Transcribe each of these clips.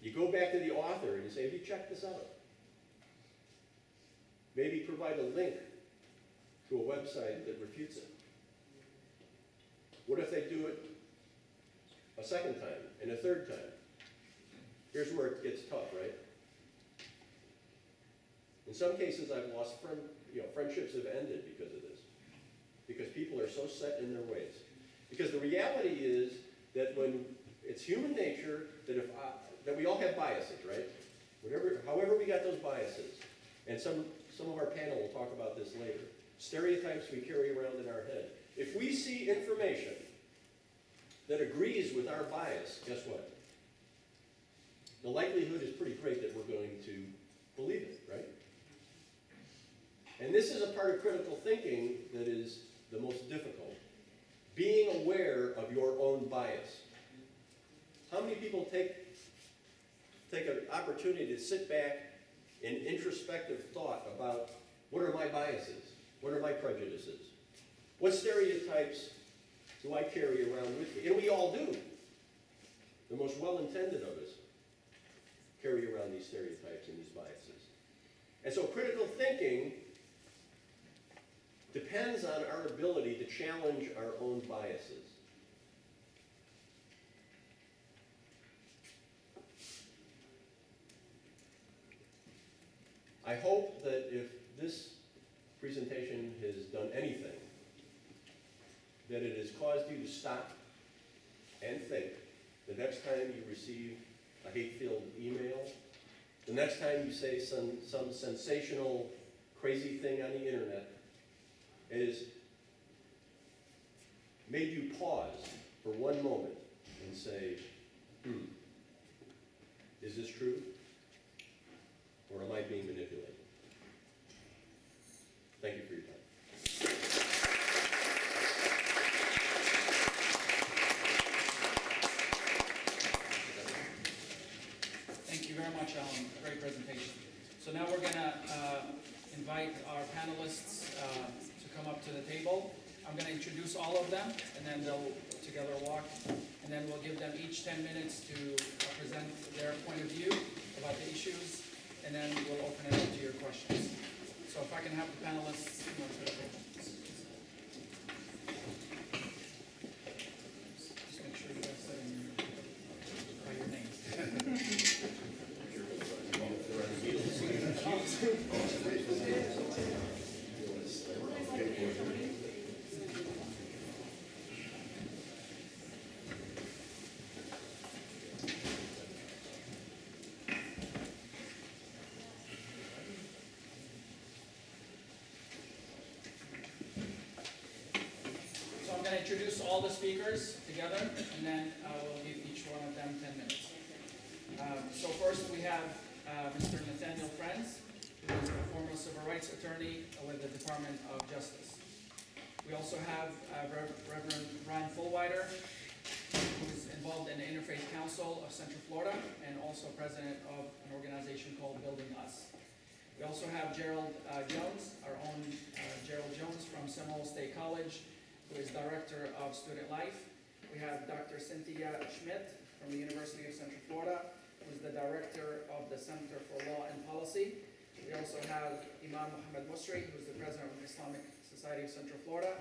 You go back to the author and you say, have you checked this out? Maybe provide a link to a website that refutes it. What if they do it a second time and a third time? Here's where it gets tough, right? In some cases, I've lost friendships have ended because of this. Because people are so set in their ways. Because the reality is that when it's human nature that we all have biases, right? However we got those biases. And some of our panel will talk about this later. Stereotypes we carry around in our head. If we see information that agrees with our bias, guess what? The likelihood is pretty great that we're going to believe it, right? And this is a part of critical thinking that is the most difficult. Being aware of your own bias. How many people take an opportunity to sit back in introspective thought about what are my biases? What are my prejudices? What stereotypes do I carry around with me? And we all do. The most well-intended of us carry around these stereotypes and these biases. And so critical thinking depends on our ability to challenge our own biases. I hope that if this presentation has done anything, that it has caused you to stop and think the next time you receive a hate-filled email, the next time you say some sensational, crazy thing on the internet, is made you pause for one moment and say, is this true? Or am I being manipulated? Thank you for your time. Thank you very much, Alan. Great presentation. So now we're going to invite our panelists to come up to the table. I'm going to introduce all of them, and then they'll together walk, and then we'll give them each 10 minutes to present their point of view about the issues, and then we'll open it up to your questions. So if I can have the panelists come up to the table. Just make sure you guys say by your name. Introduce all the speakers together, and then we'll give each one of them 10 minutes. So first we have Mr. Nathaniel Friends, who is a former civil rights attorney with the Department of Justice. We also have Reverend Ryan Fullwider, who is involved in the Interfaith Council of Central Florida and also president of an organization called Building Us. We also have Gerald Jones, our own Gerald Jones from Seminole State College, who is Director of Student Life. We have Dr. Cynthia Schmidt from the University of Central Florida, who is the Director of the Center for Law and Policy. We also have Imam Mohammed Musri, who is the President of the Islamic Society of Central Florida.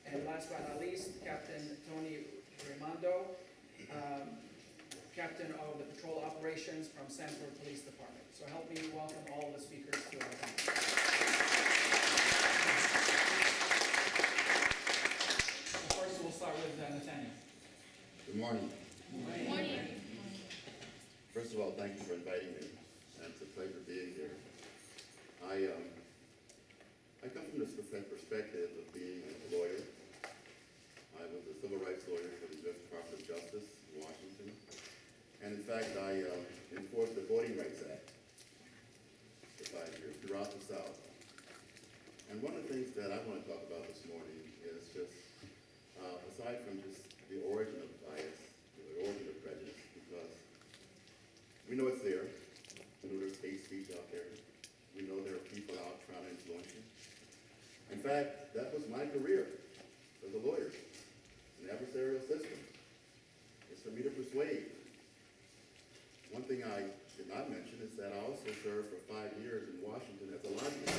And last but not least, Captain Tony Raimondo, Captain of the Patrol Operations from Sanford Police Department. So help me welcome all the speakers to our panel. We'll start with Nathaniel. Good morning. Good morning. First of all, thank you for inviting me. It's a pleasure being here. I come from this perspective of being a lawyer. I was a civil rights lawyer for the U.S. Department of Justice in Washington. And in fact, I enforced the Voting Rights Act for 5 years throughout the South. And one of the things that I want to talk about this morning is just aside from just the origin of bias, the origin of prejudice, because we know it's there. We know there's hate speech out there. We know there are people out trying to influence you. In fact, that was my career as a lawyer, an adversarial system. It's for me to persuade one Something I did not mention is that I also served for 5 years in Washington as a lobbyist.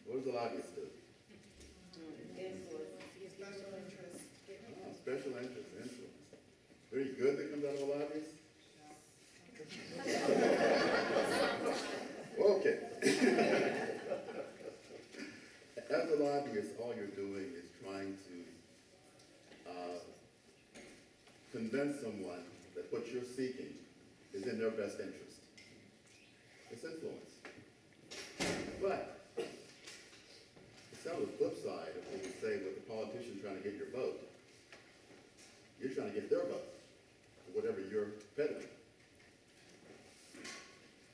What does a lobbyist do? Special interest, influence. Very good that comes out of a lobbyist? Okay. As a lobbyist, all you're doing is trying to convince someone that what you're seeking is in their best interest. It's influence. But it's on the flip side of what we say with the politician trying to get your vote. You're trying to get their vote for whatever you're peddling.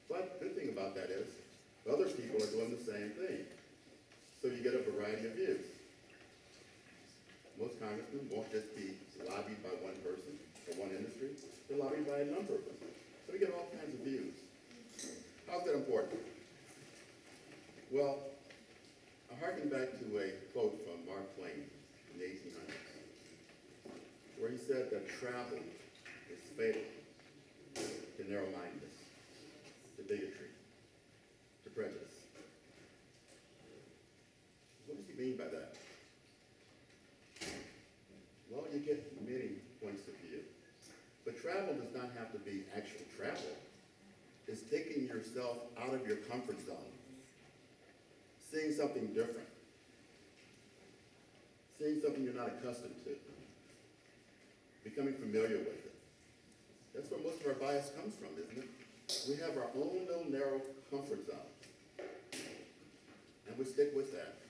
But the good thing about that is other people are doing the same thing. So you get a variety of views. Most congressmen won't just be lobbied by one person or one industry. They're lobbied by a number of them. So we get all kinds of views. How's that important? Well, I harken back to a quote from Mark Twain in the 1800s, where he said that travel is fatal to narrow-mindedness, to bigotry, to prejudice. What does he mean by that? Well, you get many points of view. But travel does not have to be actual travel. It's taking yourself out of your comfort zone, seeing something different, seeing something you're not accustomed to, becoming familiar with it. That's where most of our bias comes from, isn't it? We have our own little narrow comfort zone, and we stick with that.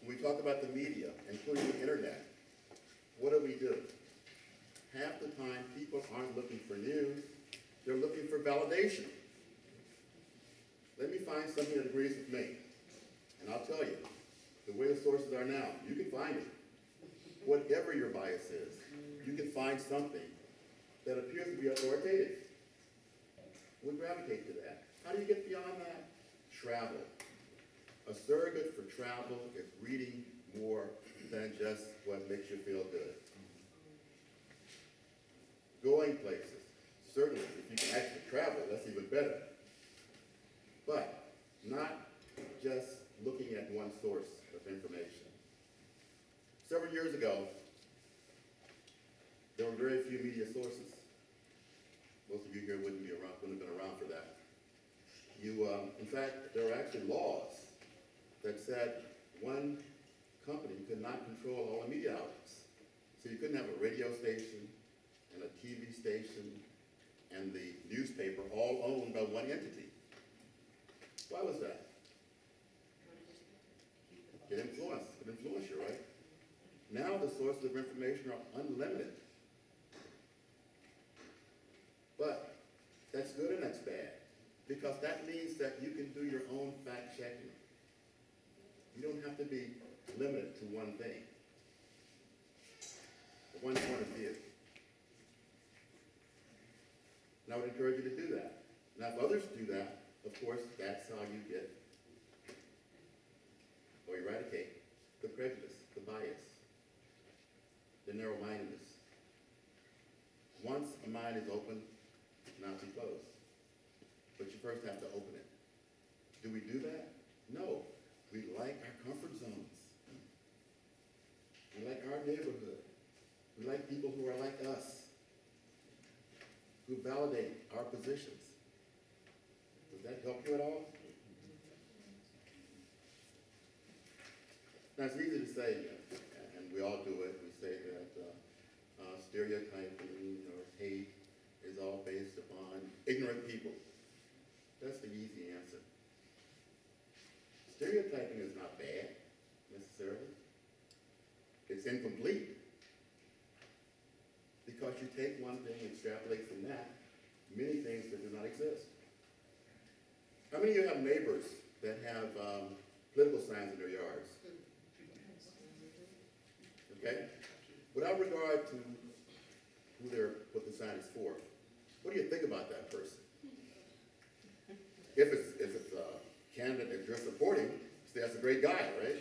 When we talk about the media, including the internet, what do? Half the time, people aren't looking for news, they're looking for validation. Let me find something that agrees with me. And I'll tell you, the way the sources are now, you can find it. Whatever your bias is, you can find something that appears to be authoritative. We gravitate to that. How do you get beyond that? Travel. A surrogate for travel is reading more than just what makes you feel good. Going places. Certainly, if you can actually travel, that's even better. But not just looking at one source of information. Several years ago, there were very few media sources. Most of you here wouldn't have been around for that. In fact, there were actually laws that said one company could not control all the media outlets. So you couldn't have a radio station and a TV station and the newspaper all owned by one entity. Why was that? It influence you, right? Now the sources of information are unlimited. But that's good and that's bad, because that means that you can do your own fact checking. You don't have to be limited to one thing, one point of view. And I would encourage you to do that. Now, if others do that, of course, that's how you get or eradicate the prejudice, the bias, the narrow-mindedness. Once a mind is open, not too close. But you first have to open it. Do we do that? No. We like our comfort zones. We like our neighborhood. We like people who are like us, who validate our positions. Does that help you at all? Now, it's easy to say, and we all do it, we say that stereotyping or hate is all based upon ignorant people. That's the easy answer. Stereotyping is not bad, necessarily. It's incomplete. Because you take one thing and extrapolate from that many things that do not exist. How many of you have neighbors that have political signs in their yards? Okay? Without regard to what the sign is for, what do you think about that person? If it's a candidate that you're supporting, say that's a great guy, right?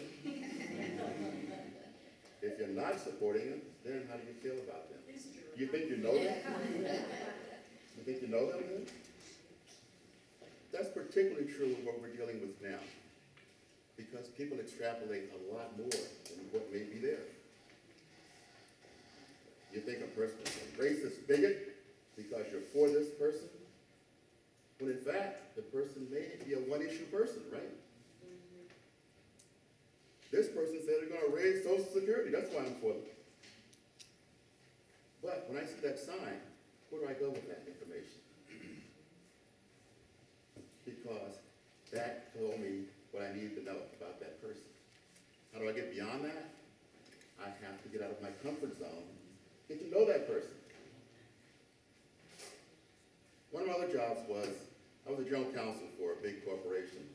If you're not supporting him, then how do you feel about them? Do you think you know them? think you know them then? That's particularly true of what we're dealing with now, because people extrapolate a lot more than what may be there. You think a person is a racist bigot because you're for this person, when in fact, the person may be a one-issue person, right? This person said they're gonna raise Social Security, that's why I'm for them. But when I see that sign, where do I go with that information? Because that told me what I needed to know about that person. How do I get beyond that? I have to get out of my comfort zone, get to know that person. One of my other jobs was, I was a general counsel for a big corporation.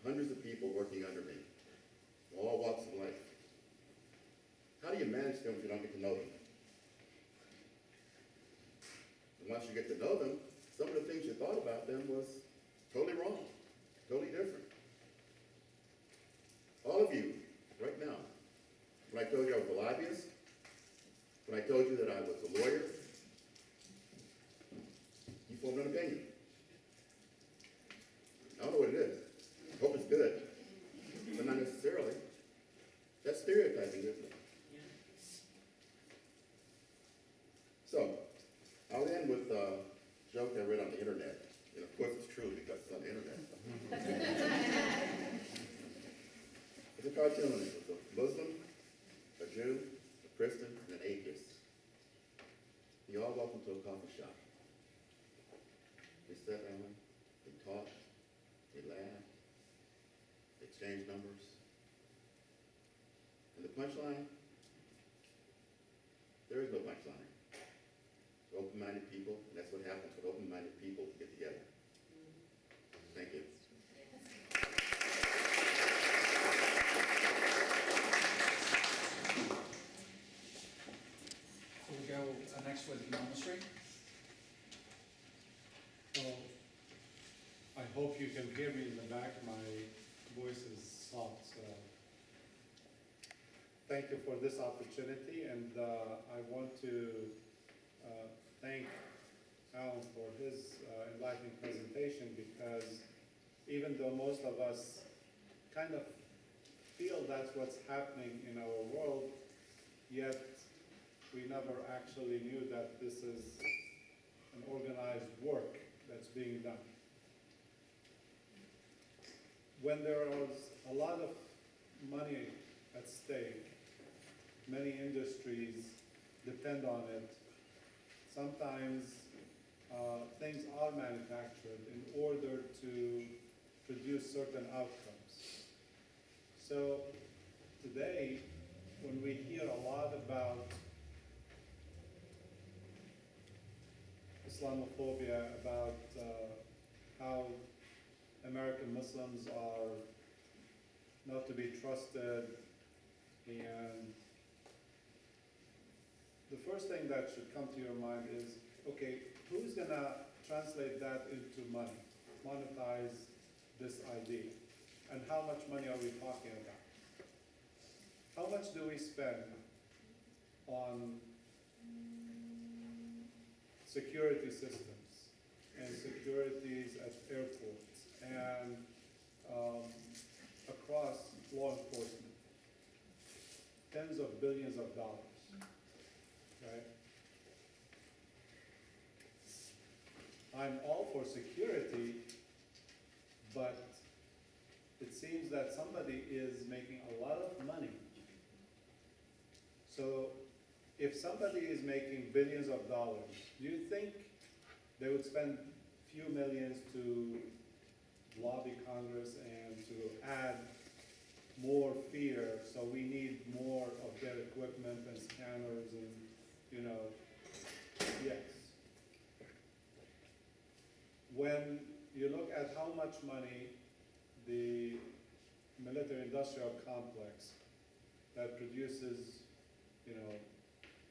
Hundreds of people working under me, all walks of life. How do you manage them if you don't get to know them? And once you get to know them, some of the things you thought about them was totally wrong, totally different. All of you, right now, when I told you I was a lobbyist, when I told you that I was a lawyer, you formed an opinion. I don't know what it is. I hope it's good, but not necessarily. That's stereotyping, isn't it? So, I'll end with a joke I read on the internet. And of course it's true because it's on the internet. It's a cartoon. It's a Muslim, a Jew, a Christian, and an atheist. They all walk into a coffee shop. They sat down, they talked, they laughed, they exchanged numbers. And the punchline? There is no punchline. Open-minded people, and that's what happens when open-minded people get together. Thank you. We'll go next with Imam Masri. Well, I hope you can hear me in the back. My voice is soft. So thank you for this opportunity, and I want to thank Alan for his enlightening presentation, because even though most of us kind of feel that's what's happening in our world, yet we never actually knew that this is an organized work that's being done. When there was a lot of money at stake, many industries depend on it. Sometimes things are manufactured in order to produce certain outcomes. So today, when we hear a lot about Islamophobia, about how American Muslims are not to be trusted, and the first thing that should come to your mind is, okay, who's gonna translate that into money, monetize this idea? And how much money are we talking about? How much do we spend on security systems and securities at airports and across law enforcement? Tens of billions of dollars. Right? I'm all for security, but it seems that somebody is making a lot of money. So if somebody is making billions of dollars, do you think they would spend a few millions to lobby Congress and to add more fear, so we need more of their equipment and scanners and, you know, yes. When you look at how much money the military-industrial complex that produces, you know,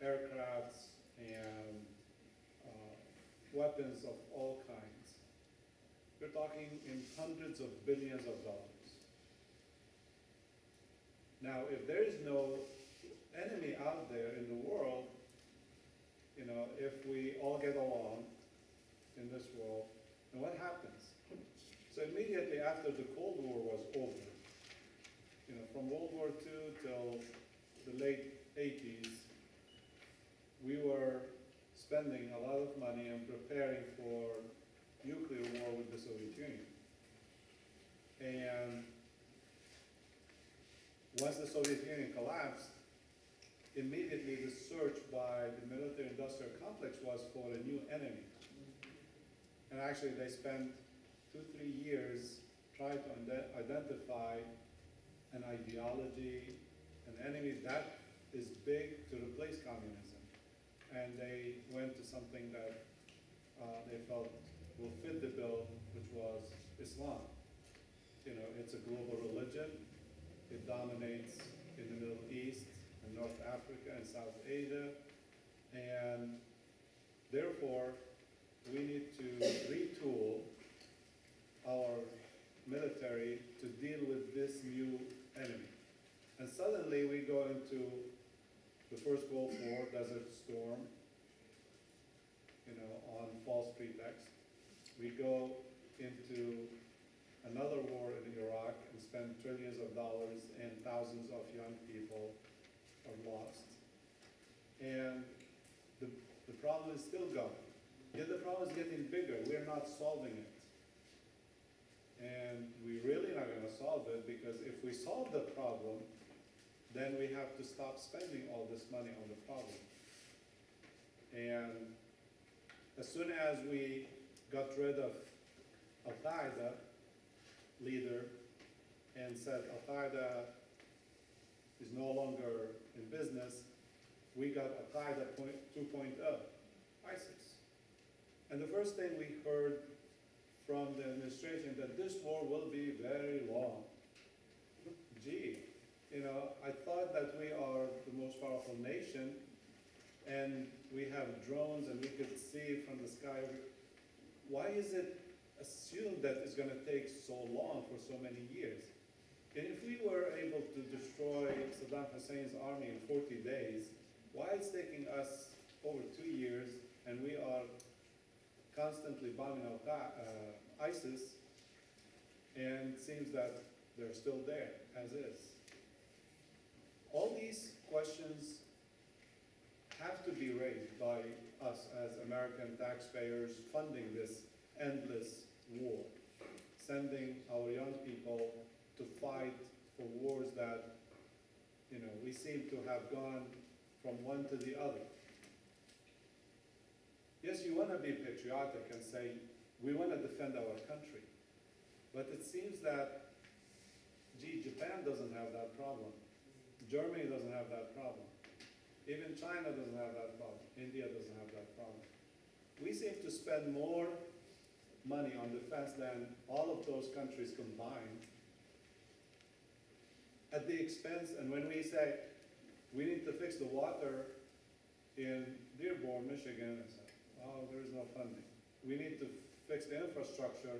aircrafts and weapons of all kinds, you're talking in hundreds of billions of dollars. Now, if there is no enemy out there in the world, you know, if we all get along this world. And what happens? So immediately after the Cold War was over, from World War II till the late 80s, we were spending a lot of money and preparing for nuclear war with the Soviet Union. And once the Soviet Union collapsed, immediately the search by the military-industrial complex was for a new enemy. And actually they spent 2-3 years trying to identify an ideology, an enemy that is big to replace communism. And they went to something that they felt will fit the bill, which was Islam. It's a global religion. It dominates in the Middle East and North Africa and South Asia. And therefore, we need to retool our military to deal with this new enemy. And suddenly we go into the first Gulf War, Desert Storm, on false pretext. We go into another war in Iraq and spend trillions of dollars and thousands of young people are lost. And the problem is still going. Yet the problem is getting bigger. We're not solving it. And we're really not going to solve it, because if we solve the problem, then we have to stop spending all this money on the problem. And as soon as we got rid of Al-Qaeda leader and said Al-Qaeda is no longer in business, we got Al-Qaeda 2.0, ISIS. And the first thing we heard from the administration that this war will be very long. Gee, I thought that we are the most powerful nation, and we have drones and we could see from the sky. Why is it assumed that it's going to take so long for so many years? And if we were able to destroy Saddam Hussein's army in 40 days, why it's taking us over 2 years and we are constantly bombing ISIS, and it seems that they're still there, as is. All these questions have to be raised by us as American taxpayers funding this endless war, sending our young people to fight for wars that, we seem to have gone from one to the other. Yes, you want to be patriotic and say, we want to defend our country. But it seems that, Japan doesn't have that problem. Germany doesn't have that problem. Even China doesn't have that problem. India doesn't have that problem. We seem to spend more money on defense than all of those countries combined at the expense, and when we say we need to fix the water in Dearborn, Michigan, I say, oh, there is no funding. We need to fix the infrastructure.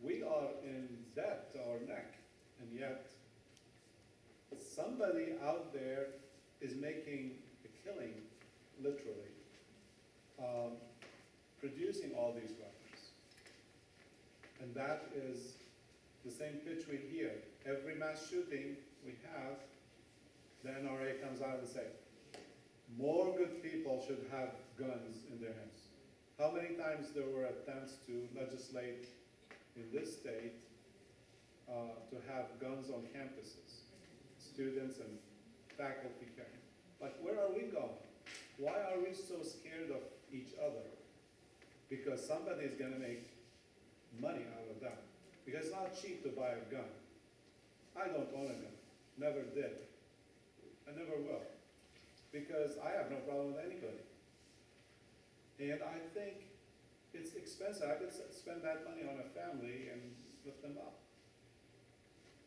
We are in debt to our neck, and yet somebody out there is making a killing, literally, producing all these weapons. And that is the same pitch we hear. Every mass shooting we have, the NRA comes out and says, more good people should have guns in their hands. How many times there were attempts to legislate in this state to have guns on campuses, students and faculty carrying. But where are we going? Why are we so scared of each other? Because somebody is going to make money out of that. Because it's not cheap to buy a gun. I don't own a gun. Never did. I never will. Because I have no problem with anybody. And I think it's expensive. I could spend that money on a family and lift them up.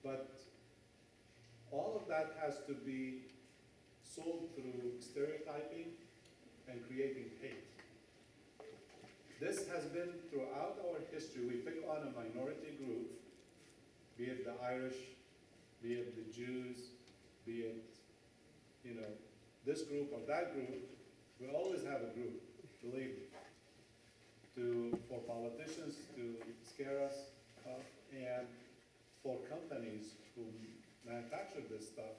But all of that has to be sold through stereotyping and creating hate. This has been throughout our history. We pick on a minority group, be it the Irish, be it the Jews, be it, this group or that group. We always have a group, believe me, for politicians to scare us, and for companies who manufacture this stuff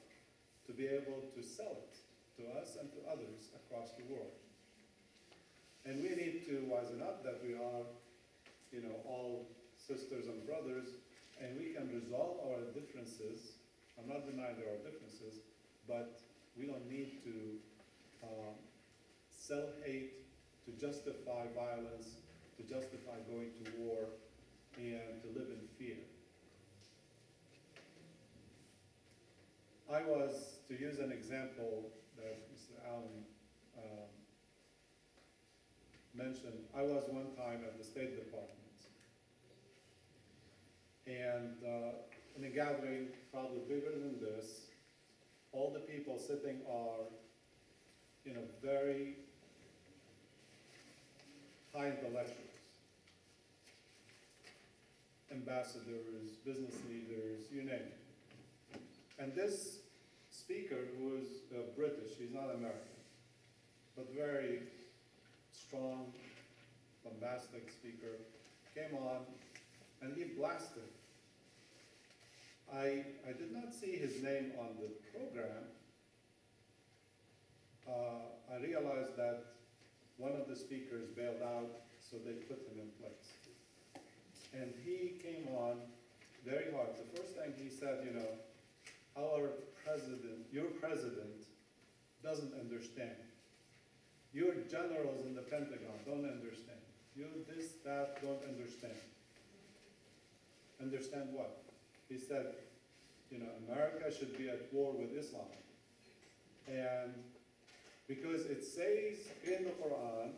to be able to sell it to us and to others across the world. And we need to wisen up that we are, all sisters and brothers, and we can resolve our differences. I'm not denying there are differences, but we don't need to sell hate, to justify violence, to justify going to war, and to live in fear. I was, to use an example that Mr. Allen mentioned, I was one time at the State Department. And in a gathering probably bigger than this, all the people sitting are, very high intellectuals. Ambassadors, business leaders, you name it. And this speaker, who is British, he's not American, but very strong, bombastic speaker, came on and he blasted. I did not see his name on the program. I realized that one of the speakers bailed out, so they put him in place. And he came on very hard. The first thing he said, our president, your president, doesn't understand. Your generals in the Pentagon don't understand. You this, that, don't understand. Understand what? He said, America should be at war with Islam. And because it says in the Quran,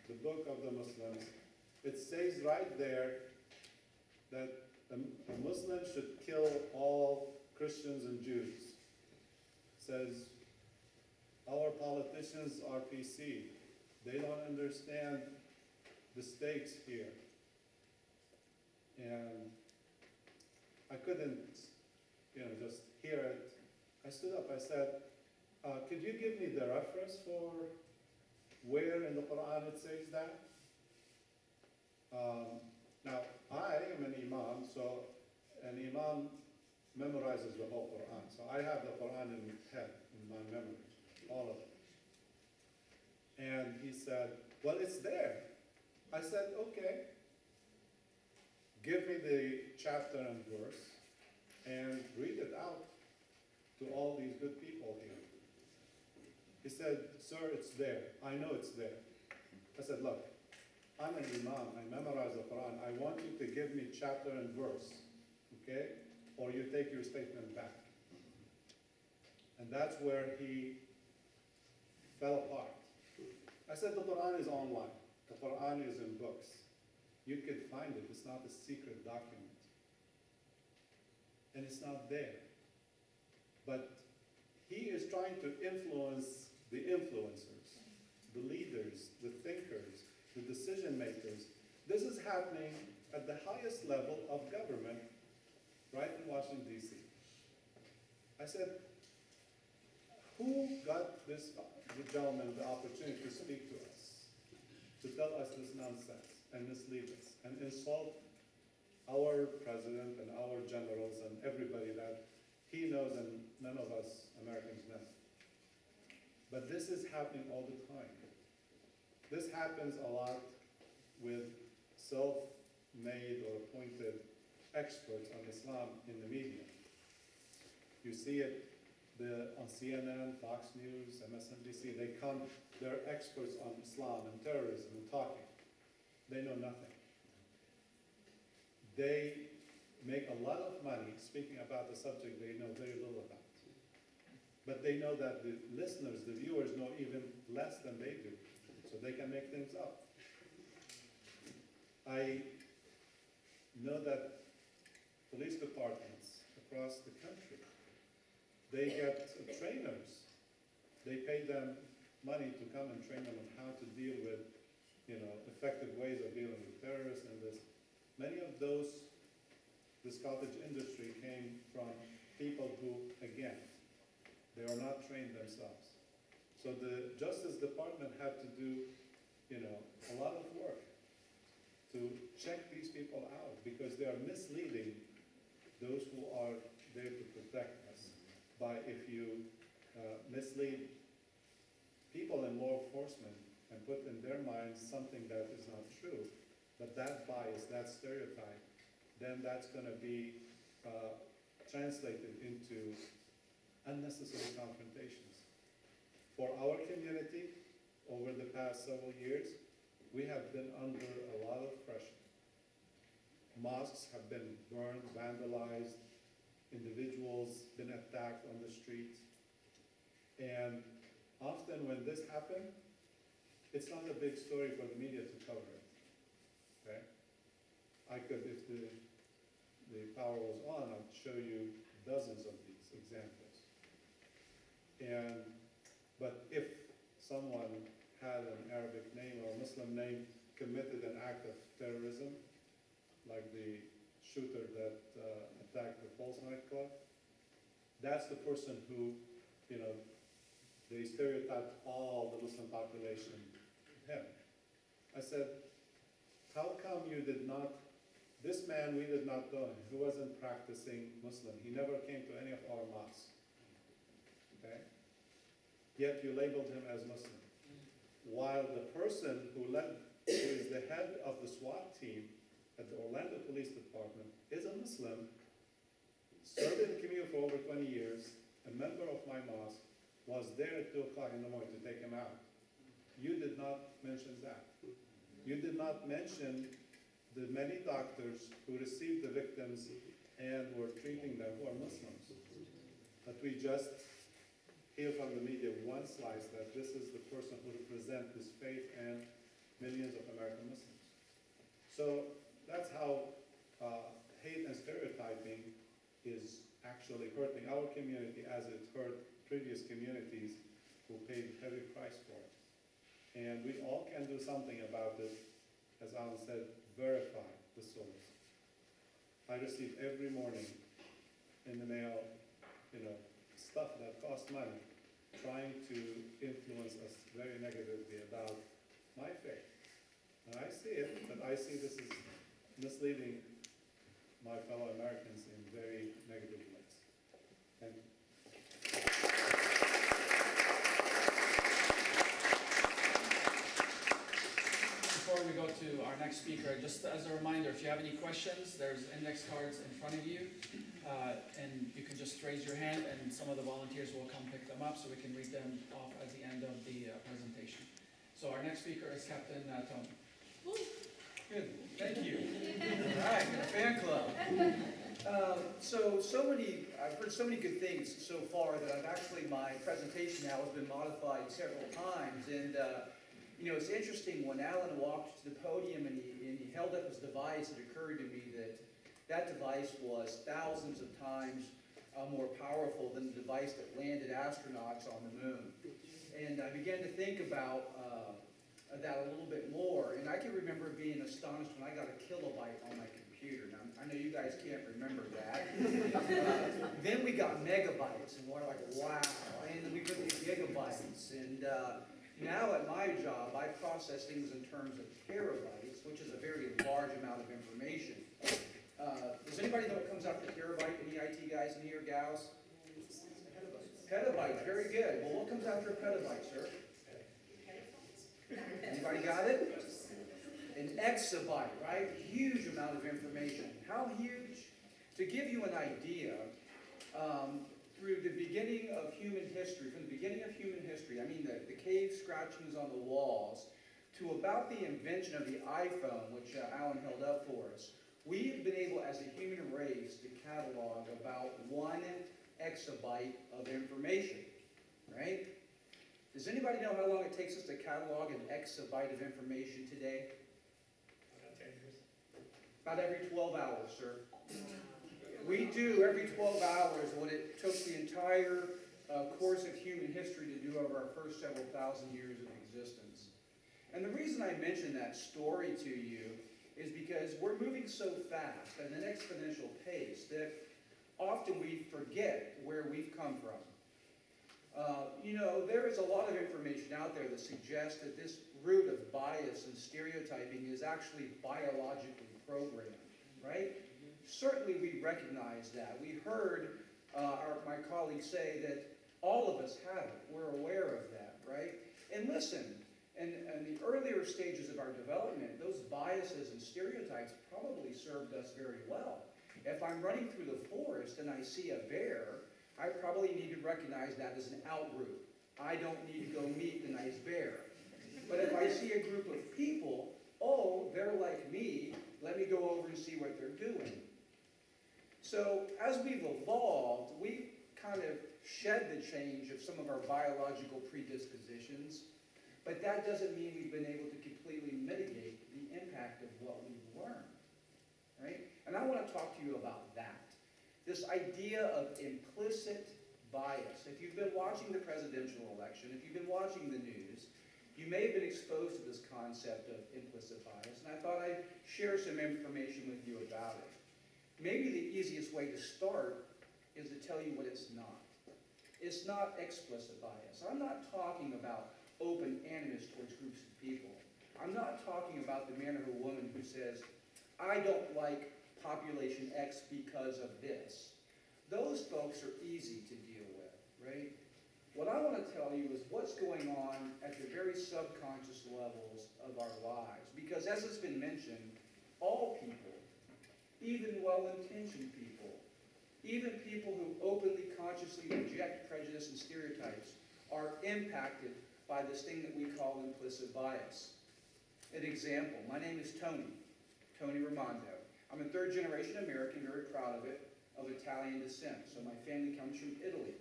the book of the Muslims, it says right there that a Muslim should kill all Christians and Jews. It says, our politicians are PC. They don't understand the stakes here. And I couldn't, just hear it. I stood up, I said, could you give me the reference for where in the Quran it says that? Now, I am an imam, so an imam memorizes the whole Quran. So I have the Quran in my head, in my memory, all of it. And he said, well, it's there. I said, okay. Give me the chapter and verse and read it out to all these good people here. He said, sir, it's there. I know it's there. I said, look, I'm an imam. I memorize the Quran. I want you to give me chapter and verse, okay? Or you take your statement back. And that's where he fell apart. I said, the Quran is online. The Quran is in books. You could find it. It's not a secret document. And it's not there. But he is trying to influence the influencers, the leaders, the thinkers, the decision makers. This is happening at the highest level of government, right in Washington, D.C. I said, who got the gentleman the opportunity to speak to us, to tell us this nonsense and mislead us and insult our president and our generals and everybody that he knows and none of us Americans know? But this is happening all the time. This happens a lot with self-made or appointed experts on Islam in the media. You see it on CNN, Fox News, MSNBC. They're experts on Islam and terrorism and talking. They know nothing. They make a lot of money speaking about the subject they know very little about. But they know that the listeners, the viewers, know even less than they do. So they can make things up. I know that police departments across the country, they get trainers. They pay them money to come and train them on how to deal with, effective ways of dealing with terrorists and this. Many of this cottage industry came from people who, again, they are not trained themselves. So the Justice Department had to do, a lot of work because they are misleading those who are there to protect us. By if you mislead people in law enforcement and put in their minds something that is not true, but that bias, that stereotype, then that's going to be translated into unnecessary confrontations. For our community, over the past several years, we have been under a lot of pressure. Mosques have been burned, vandalized, individuals been attacked on the streets. And often when this happened, it's not a big story for the media to cover it, okay? I could, if the power was on, I'd show you dozens of these examples. But if someone had an Arabic name or a Muslim name, committed an act of terrorism, like the shooter that attacked the Pulse nightclub, that's the person who, you know, they stereotyped all the Muslim population, him. I said, how come you did not, this man we did not know him, he wasn't practicing Muslim, he never came to any of our mosques, okay? Yet you labeled him as Muslim. While the person who is the head of the SWAT team at the Orlando Police Department is a Muslim, served in the community for over 20 years, a member of my mosque, was there at 2 o'clock in the morning to take him out. You did not mention that. You did not mention the many doctors who received the victims and were treating them who are Muslims. But we just hear from the media one slice that this is the person who represents this faith and millions of American Muslims. So that's how hate and stereotyping is actually hurting our community as it hurt previous communities who paid a heavy price for it. And we all can do something about it. As Alan said, verify the source. I receive every morning in the mail, stuff that costs money, trying to influence us very negatively about my faith. And I see it, but I see this is misleading my fellow Americans in very negative ways. Thank you. Before we go to our next speaker, just as a reminder, if you have any questions, there's index cards in front of you, and you can just raise your hand, and some of the volunteers will come pick them up so we can read them off at the end of the presentation. So our next speaker is Captain Tony. Good, thank you. All right, got a fan club. I've heard so many good things so far that my presentation now has been modified several times. And it's interesting, when Alan walked to the podium and he held up his device, it occurred to me that device was thousands of times more powerful than the device that landed astronauts on the moon. And I began to think about that a little bit more, and I can remember being astonished when I got a kilobyte on my computer. Now, I know you guys can't remember that. Then we got megabytes, and we're like, wow, and then we put these gigabytes, and now at my job, I process things in terms of terabytes, which is a very large amount of information. Does anybody know what comes after terabyte? Any IT guys in here, gals? Petabyte, very good. Well, what comes after a petabyte, sir? Anybody got it? An exabyte, right? Huge amount of information. How huge? To give you an idea, through the beginning of human history, from the beginning of human history, I mean the cave scratchings on the walls, to about the invention of the iPhone, which Alan held up for us, we've been able, as a human race, to catalog about 1 exabyte of information, right? Does anybody know how long it takes us to catalog an exabyte of information today? About every 12 hours, sir. We do every 12 hours what it took the entire course of human history to do over our first several thousand years of existence. And the reason I mention that story to you is because we're moving so fast at an exponential pace that often we forget where we've come from. There is a lot of information out there that suggests that this root of bias and stereotyping is actually biologically programmed. right? Certainly we recognize that. We heard my colleagues say that all of us have it. We're aware of that, right? And listen, in the earlier stages of our development, those biases and stereotypes probably served us very well. If I'm running through the forest and I see a bear, I probably need to recognize that as an out group. I don't need to go meet the nice bear. But if I see a group of people, oh, they're like me, let me go over and see what they're doing. So as we've evolved, we've kind of shed the change of some of our biological predispositions, but that doesn't mean we've been able to completely mitigate the impact of what we've learned, right? And I want to talk to you about that. This idea of implicit bias. If you've been watching the presidential election, if you've been watching the news, you may have been exposed to this concept of implicit bias, and I thought I'd share some information with you about it. Maybe the easiest way to start is to tell you what it's not. It's not explicit bias. I'm not talking about open animus towards groups of people. I'm not talking about the man or woman who says, I don't like population X because of this. Those folks are easy to deal with, right? What I want to tell you is what's going on at the very subconscious levels of our lives. Because as it's been mentioned, all people, even well-intentioned people, even people who openly, consciously reject prejudice and stereotypes, are impacted by this thing that we call implicit bias. An example, my name is Tony Raimondo. I'm a third-generation American, very proud of it, of Italian descent. So my family comes from Italy.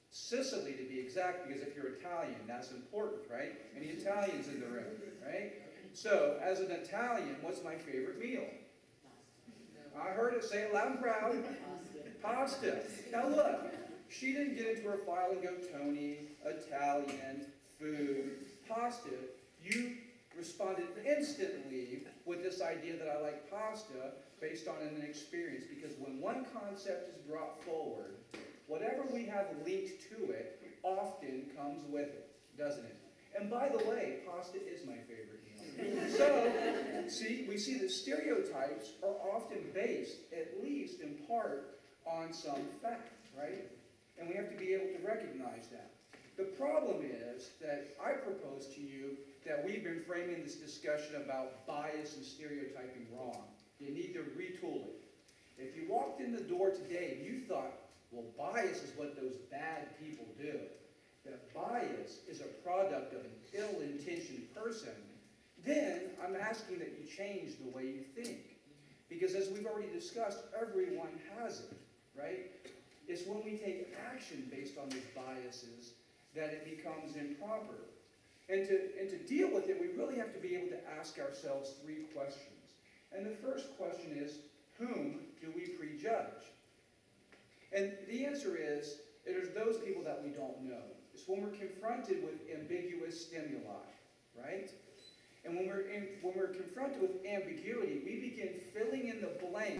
Sicily, to be exact, because if you're Italian, that's important, right? Any Italians in the room, right? So, as an Italian, what's my favorite meal? I heard it, say it loud and proud. Pasta. Now look, she didn't get into her file and go, Tony, Italian, food, pasta. You responded instantly with this idea that I like pasta based on an experience, because when one concept is brought forward, whatever we have linked to it often comes with it, doesn't it? And by the way, pasta is my favorite meal. So, we see that stereotypes are often based, at least in part, on some fact, right? And we have to be able to recognize that. The problem is that I propose to you that we've been framing this discussion about bias and stereotyping wrong. You need to retool it. If you walked in the door today and you thought, well, bias is what those bad people do, that bias is a product of an ill-intentioned person, then I'm asking that you change the way you think. Because as we've already discussed, everyone has it, right? It's when we take action based on these biases that it becomes improper. And to deal with it, we really have to be able to ask ourselves three questions. And the first question is, whom do we prejudge? And the answer is, it is those people that we don't know. It's when we're confronted with ambiguous stimuli, right? And when we're confronted with ambiguity, we begin filling in the blank